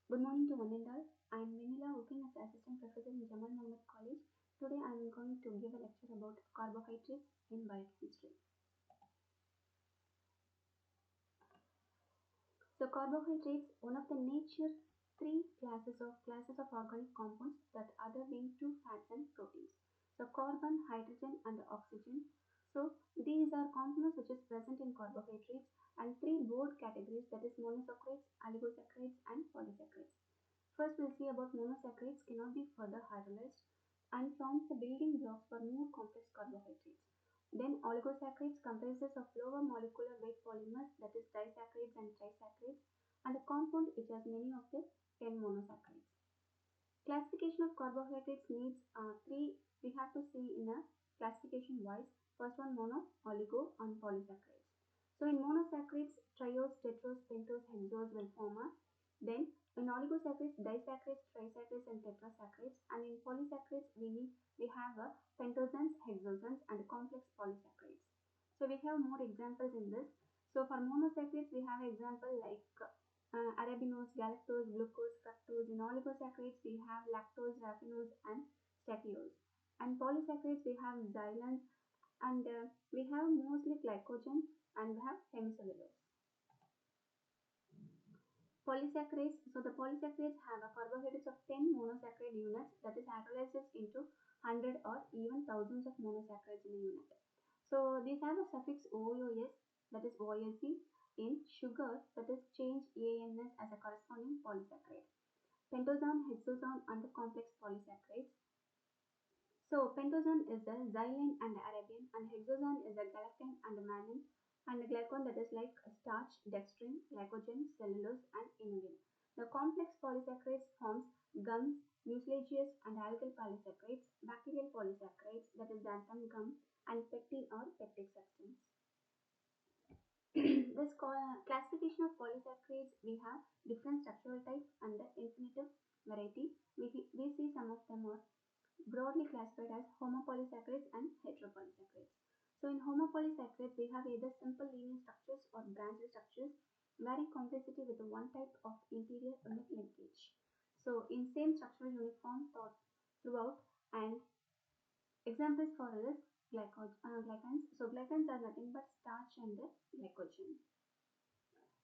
Good morning to one and all. I am Vinila working as assistant professor in Jamal Muhammad College. Today I am going to give a lecture about carbohydrates in biochemistry. So carbohydrates, one of the nature three classes of organic compounds that other being two fats and proteins. So carbon, hydrogen and oxygen. So these are components which is present in carbohydrates and three broad categories, that is monosaccharides, oligosaccharides and polysaccharides. First we'll see about monosaccharides cannot be further hydrolyzed and forms the building blocks for more complex carbohydrates. Then oligosaccharides comprises of lower molecular weight polymers, that is disaccharides and trisaccharides, and a compound which has many of the 10 monosaccharides. Classification of carbohydrates needs three, we have to see in a classification wise. First one mono, oligo and polysaccharides. So in monosaccharides, triose, tetrose, pentose, hexose will form a. Then in oligosaccharides, disaccharides, trisaccharides and tetrasaccharides, and in polysaccharides we have a pentogens, hexogens and complex polysaccharides. So we have more examples in this. So for monosaccharides we have example like arabinose, galactose, glucose, fructose. In oligosaccharides, we have lactose, raffinose, and stachyose. And polysaccharides, we have xylane, and we have mostly glycogen, and we have hemicellulose. Polysaccharides, so the polysaccharides have a carbohydrates of 10 monosaccharide units, that is hydrolyzes into 100 or even thousands of monosaccharides in a unit. So these have a suffix OOS, that is OSE, in sugar, that is change ANS as a corresponding polysaccharide. Pentosome, hexosome and the complex polysaccharides. So pentosome is the xylene and the Arabian, and hexosome is the galactine and the mannane, and the glycone, that is like starch, dextrin, glycogen, cellulose, and inulin. The complex polysaccharides forms gums, mucilaginous and algal polysaccharides, bacterial polysaccharides, that is xanthan gum, and pectin or pectic substance. This classification of polysaccharides, we have different structural types and the infinitive variety. We see some of them are broadly classified as homopolysaccharides and heteropolysaccharides. So in homopolysaccharides, we have either simple linear structures or branched structures varying complexity with one type of interior unit linkage. So in same structural uniform thought throughout, and examples for this glycans. So glycans are nothing but starch and glycogen.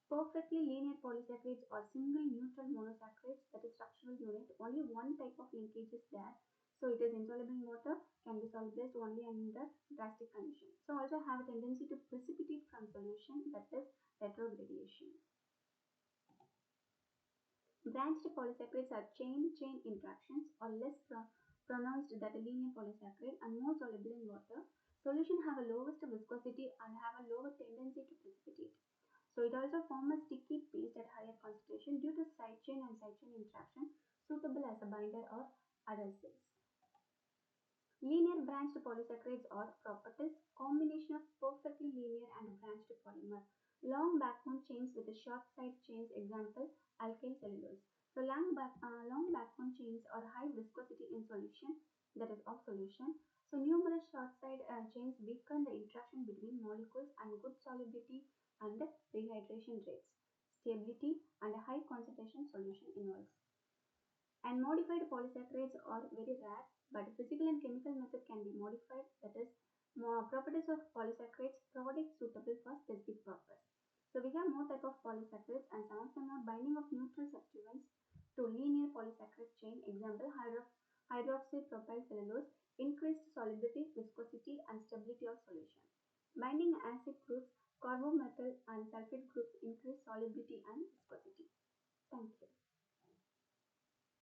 Perfectly linear polysaccharides are single neutral monosaccharides, that is structural unit. Only one type of linkage is there. So it is insoluble in water, can be solubilized only under drastic conditions. So also have a tendency to precipitate from solution, that is retrogradation. Branched polysaccharides are chain-chain interactions or less pronounced than a linear polysaccharide and more soluble in water. Solution have a lowest viscosity and have a lower tendency to precipitate. So it also forms a sticky paste at higher concentration due to side chain and side chain interaction, suitable as a binder or adhesives. Linear branched polysaccharides are properties combination of perfectly linear and branched polymer. Long backbone chains with a short side chains, example alkyl cellulose. So long backbone chains are high viscosity in solution, that is of solution. So numerous short side chains weaken the interaction between molecules and good solubility and rehydration rates. Stability and a high concentration solution involves. And modified polysaccharides are very rare, but physical and chemical method can be modified. That is, more properties of polysaccharides, products suitable for specific purpose. So we have more type of polysaccharides, and some of them are binding of neutral substituents to linear polysaccharide chain. Example, hydroxy propyl cellulose, increased solubility, viscosity, and stability of solution. Binding acid groups, carbomethyl and sulfate groups increase solubility and